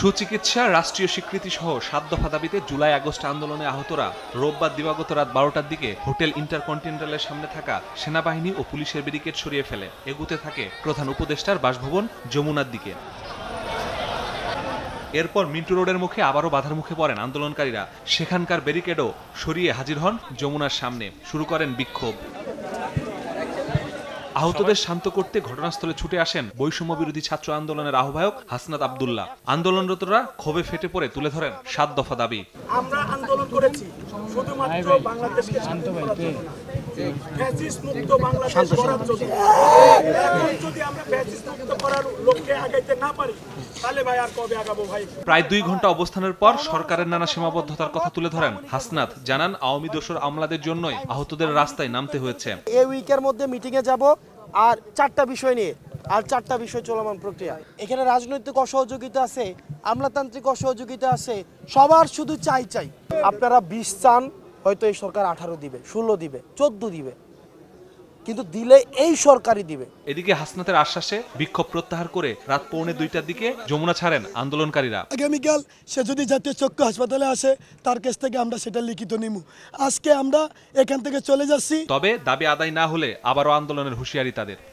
সুচিকিৎসা, রাষ্ট্রীয় স্বীকৃতি সহ ৭ দফা দাবিতে জুলাই আগস্ট আন্দোলনে আহতরা রোববার দিবাগত রাত ১২টার দিকে হোটেল ইন্টারকন্টিনেন্টালের সামনে থাকা সেনাবাহিনী ও পুলিশের ব্যারিকেড সরিয়ে ফেলে এগুতে থাকে প্রধান উপদেষ্টার বাসভবন যমুনার দিকে। এরপর মিন্টু রোডের মুখে আবারও বাধার মুখে পড়েন আন্দোলনকারীরা। সেখানকার ব্যারিকেডও সরিয়ে হাজির হন যমুনার সামনে, শুরু করেন বিক্ষোভ। আহতদের শান্ত করতে ঘটনাস্থলে ছুটে আসেন বৈষম্য বিরোধী ছাত্র আন্দোলনের আহ্বায়ক হাসনাত আব্দুল্লাহ। আন্দোলনরতরা ক্ষোভে ফেটে পড়ে তুলে ধরেন ৭ দফা দাবি। আমরা আন্দোলন করেছি শুধুমাত্র বাংলাদেশকে শান্ত করার জন্য, ফ্যাসিস্ট মুক্ত বাংলাদেশ গড়ার জন্য। এখন যদি আমরা ফ্যাসিস্ট মুক্ত করার লক্ষ্যে আগাইতে না পারি তাহলে ভাই আর কবে আগাবো ভাই। প্রায় ২ ঘন্টা অবস্থানের পর সরকারের নানা সীমাবদ্ধতার কথা তুলে ধরেন হাসনাত। জানান আওয়ামী দোসর আমলাদের জন্যই আহতদের রাস্তায় নামতে হয়েছে। এই উইকের মধ্যে মিটিং এ যাব আর 4টা বিষয় নিয়ে, আর 4টা বিষয় চলমান প্রক্রিয়া। এখানে রাজনৈতিক অসহযোগিতা আছে, আমলাতান্ত্রিক অসহযোগিতা আছে, সবার শুধু চাই। আপনারা ২০ চান, হয়তো এই সরকার 18 দিবে, 16 দিবে, 14 দিবে, কিন্তু দিলে এই সরকারই দিবে। এদিকে হাসনাতের আশ্বাসে বিক্ষোভ প্রত্যাহার করে রাত ১:৩০টার দিকে যমুনা ছাড়েন আন্দোলনকারীরা। আগামীকাল সে যদি জাতীয় চক্ষু হাসপাতালে আসে, তার কাছ থেকে আমরা সেটা লিখিত নিব। আজকে আমরা এখান থেকে চলে যাচ্ছি। তবে দাবি আদায় না হলে আবারও আন্দোলনের হুঁশিয়ারি তাদের।